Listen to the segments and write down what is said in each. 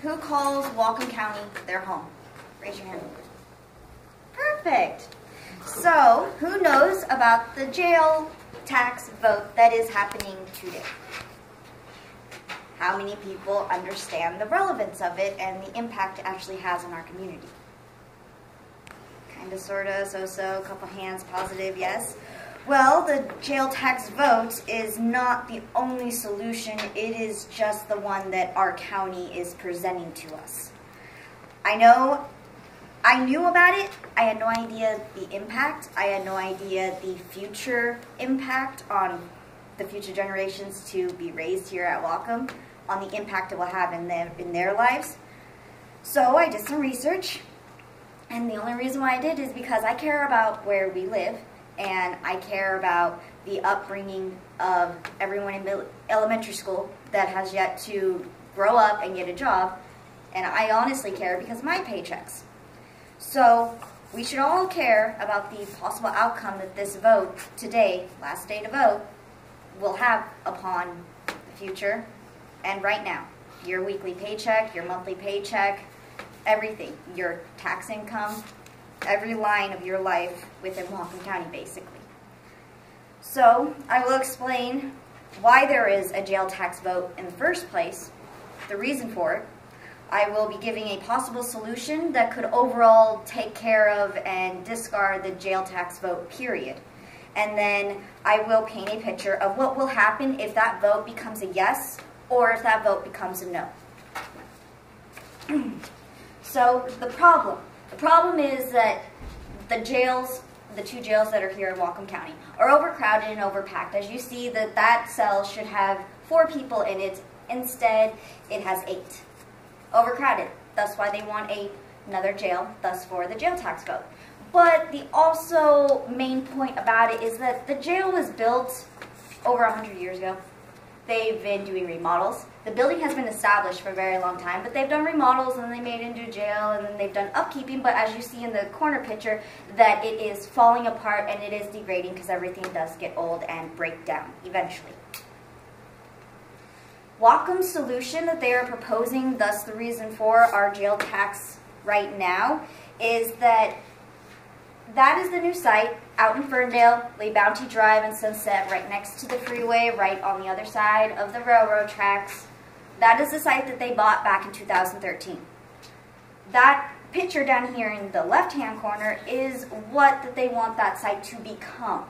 Who calls Whatcom County their home? Raise your hand. Perfect. So, who knows about the jail tax vote that is happening today? How many people understand the relevance of it and the impact it actually has on our community? Kind of, sort of, so-so, couple hands, positive, yes. Well, the jail tax vote is not the only solution. It is just the one that our county is presenting to us. I knew about it. I had no idea the impact. I had no idea the future impact on the future generations to be raised here at Whatcom, on the impact it will have in their lives. So I did some research, and the only reason why I did is because I care about where we live, and I care about the upbringing of everyone in elementary school that has yet to grow up and get a job, and I honestly care because of my paychecks. So we should all care about the possible outcome that this vote today, last day to vote, will have upon the future and right now. Your weekly paycheck, your monthly paycheck, everything, your tax income, every line of your life within Whatcom County, basically. So I will explain why there is a jail tax vote in the first place, the reason for it. I will be giving a possible solution that could overall take care of and discard the jail tax vote, period. And then I will paint a picture of what will happen if that vote becomes a yes or if that vote becomes a no. So the problem is that the two jails that are here in Whatcom County are overcrowded and overpacked. As you see, that cell should have 4 people in it. Instead, it has 8. Overcrowded. That's why they want another jail, thus for the jail tax vote. But the also main point about it is that the jail was built over 100 years ago. They've been doing remodels. The building has been established for a very long time, but they've done remodels and then they made it into a jail and then they've done upkeeping, but as you see in the corner picture, that it is falling apart and it is degrading because everything does get old and break down eventually. Whatcom's solution that they are proposing, thus the reason for our jail tax right now, is that is the new site out in Ferndale, Lee Bounty Drive and Sunset, right next to the freeway, right on the other side of the railroad tracks. That is the site that they bought back in 2013. That picture down here in the left-hand corner is what they want that site to become.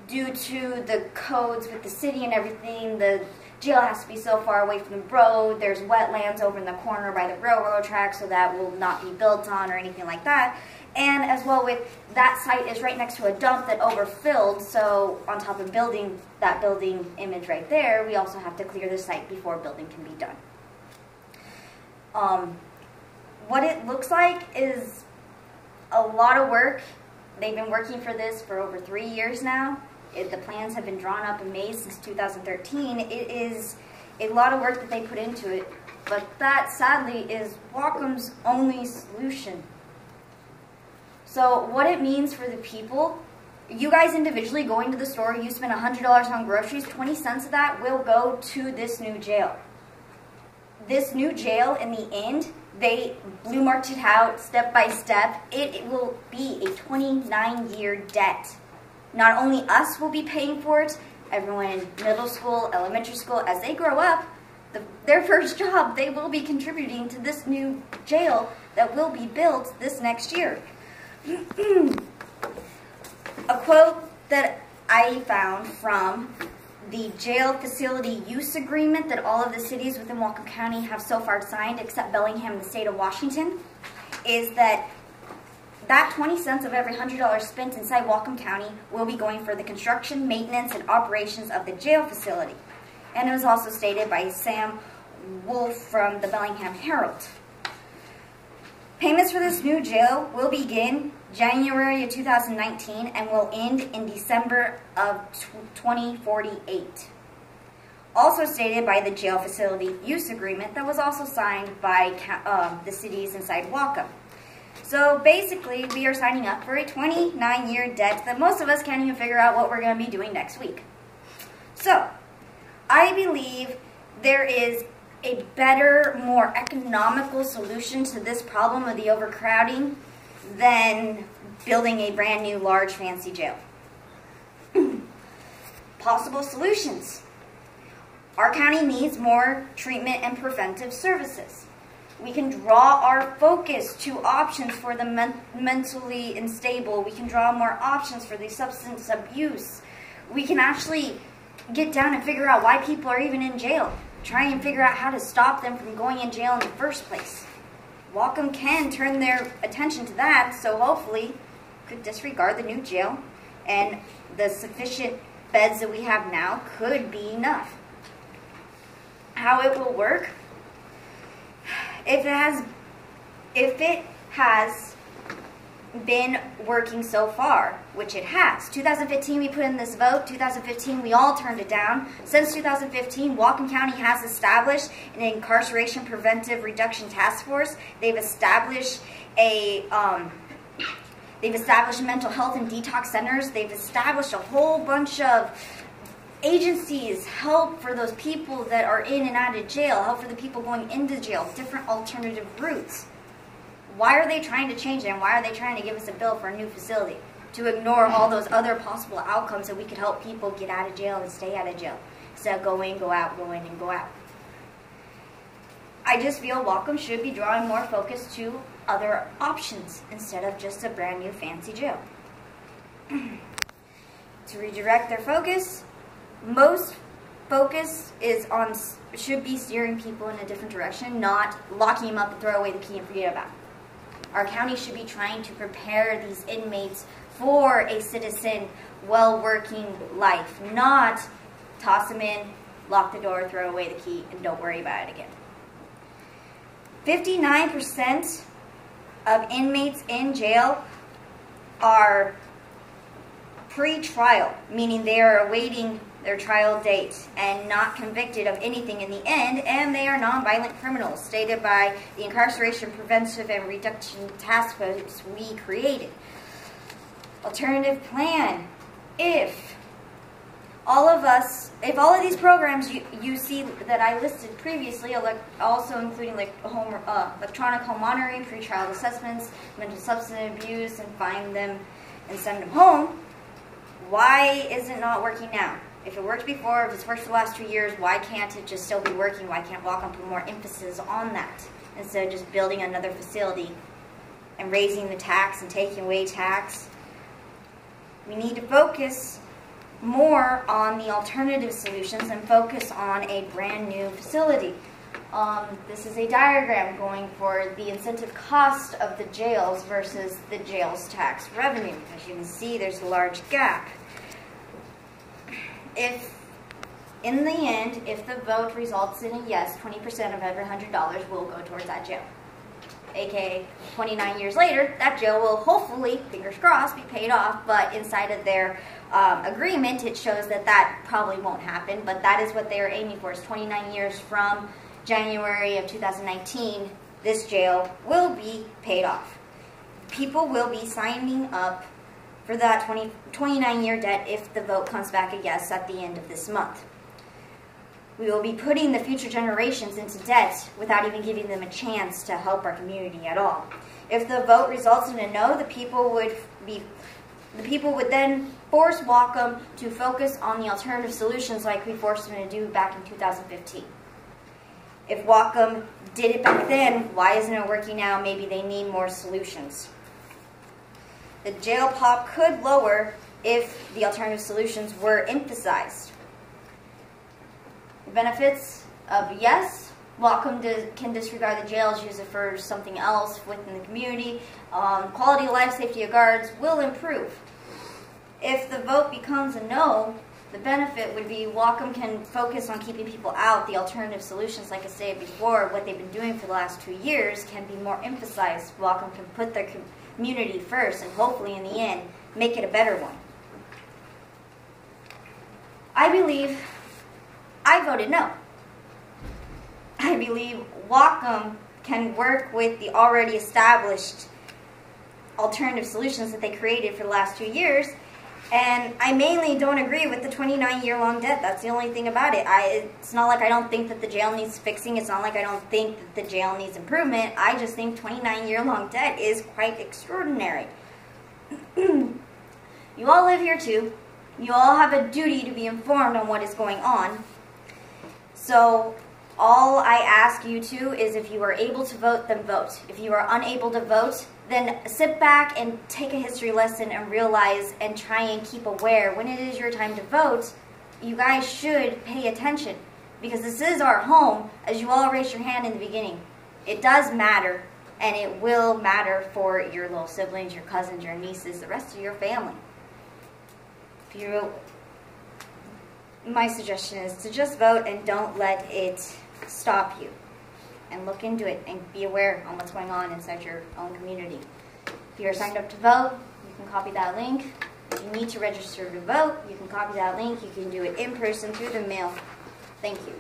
Due to the codes with the city and everything, the jail has to be so far away from the road. There's wetlands over in the corner by the railroad track, so that will not be built on or anything like that. And as well with that site is right next to a dump that overfilled, so on top of building that building image right there, we also have to clear the site before building can be done. What it looks like is a lot of work. They've been working for this for over 3 years now. The plans have been drawn up and made since 2013. It is a lot of work that they put into it, but that sadly is Whatcom's only solution. So what it means for the people, you guys individually going to the store, you spend $100 on groceries, 20 cents of that will go to this new jail. This new jail, in the end, they blue marked it out step by step. It will be a 29-year debt. Not only us will be paying for it, everyone in middle school, elementary school, as they grow up, their first job, they will be contributing to this new jail that will be built this next year. A quote that I found from the jail facility use agreement that all of the cities within Whatcom County have so far signed, except Bellingham in the state of Washington, is that 20 cents of every $100 spent inside Whatcom County will be going for the construction, maintenance, and operations of the jail facility. And it was also stated by Sam Wolf from the Bellingham Herald. Payments for this new jail will begin January of 2019 and will end in December of 2048. Also stated by the jail facility use agreement that was also signed by the cities inside Whatcom. So basically, we are signing up for a 29-year debt that most of us can't even figure out what we're going to be doing next week. So, I believe there is a better, more economical solution to this problem of the overcrowding than building a brand new, large, fancy jail. Possible solutions. Our county needs more treatment and preventive services. We can draw our focus to options for the mentally unstable. We can draw more options for the substance abuse. We can actually get down and figure out why people are even in jail. Try and figure out how to stop them from going in jail in the first place. Whatcom can turn their attention to that, so hopefully could disregard the new jail, and the sufficient beds that we have now could be enough. How it will work? If it has been working so far, which it has. 2015 we put in this vote. 2015 we all turned it down. Since 2015, Whatcom County has established an incarceration preventive reduction task force. They've established mental health and detox centers. They've established a whole bunch of agencies, help for those people that are in and out of jail, help for the people going into jail, different alternative routes. Why are they trying to change it, and why are they trying to give us a bill for a new facility? To ignore all those other possible outcomes that we could help people get out of jail and stay out of jail, instead of go in, go out, go in, and go out. I just feel Whatcom should be drawing more focus to other options instead of just a brand new fancy jail. To redirect their focus, most focus should be steering people in a different direction, not locking them up and throw away the key and forget about it. Our county should be trying to prepare these inmates for a citizen, well-working life, not toss them in, lock the door, throw away the key, and don't worry about it again. 59% of inmates in jail are pre-trial, meaning they are awaiting their trial date and not convicted of anything in the end, and they are nonviolent criminals, stated by the Incarceration Preventive and Reduction Task Force we created. Alternative plan. If all of these programs you see that I listed previously, also including electronic home monitoring, pretrial assessments, mental substance abuse, and find them and send them home, why is it not working now? If it worked before, if it's worked for the last 2 years, why can't it just still be working? Why can't Whatcom put more emphasis on that instead of just building another facility and raising the tax and taking away tax? We need to focus more on the alternative solutions and focus on a brand new facility. This is a diagram going for the incentive cost of the jails versus the jail's tax revenue. As you can see, there's a large gap. If, in the end, if the vote results in a yes, 20% of every $100 will go towards that jail. AKA, 29 years later, that jail will hopefully, fingers crossed, be paid off, but inside of their agreement, it shows that that probably won't happen, but that is what they are aiming for, is 29 years from January of 2019, this jail will be paid off. People will be signing up for that 29-year debt if the vote comes back a yes at the end of this month. We will be putting the future generations into debt without even giving them a chance to help our community at all. If the vote results in a no, the people would then force Whatcom to focus on the alternative solutions like we forced them to do back in 2015. If Whatcom did it back then, why isn't it working now? Maybe they need more solutions. The jail pop could lower if the alternative solutions were emphasized. The benefits of yes, Whatcom can disregard the jails, use it for something else within the community. Quality of life, safety of guards will improve. If the vote becomes a no, the benefit would be Whatcom can focus on keeping people out. The alternative solutions, like I said before, what they've been doing for the last 2 years can be more emphasized. Whatcom can put their community first and hopefully in the end make it a better one. I voted no. I believe Whatcom can work with the already established alternative solutions that they created for the last 2 years And I mainly don't agree with the 29-year-long debt. That's the only thing about it. It's not like I don't think that the jail needs fixing. It's not like I don't think that the jail needs improvement. I just think 29-year-long debt is quite extraordinary. You all live here too. You all have a duty to be informed on what is going on. So all I ask you to is, if you are able to vote, then vote. If you are unable to vote, then sit back and take a history lesson and realize and try and keep aware when it is your time to vote. You guys should pay attention, because this is our home, as you all raised your hand in the beginning. It does matter, and it will matter for your little siblings, your cousins, your nieces, the rest of your family. My suggestion is to just vote and don't let it stop you. And look into it and be aware on what's going on inside your own community. If you're signed up to vote, you can copy that link. If you need to register to vote, you can copy that link. You can do it in person through the mail. Thank you.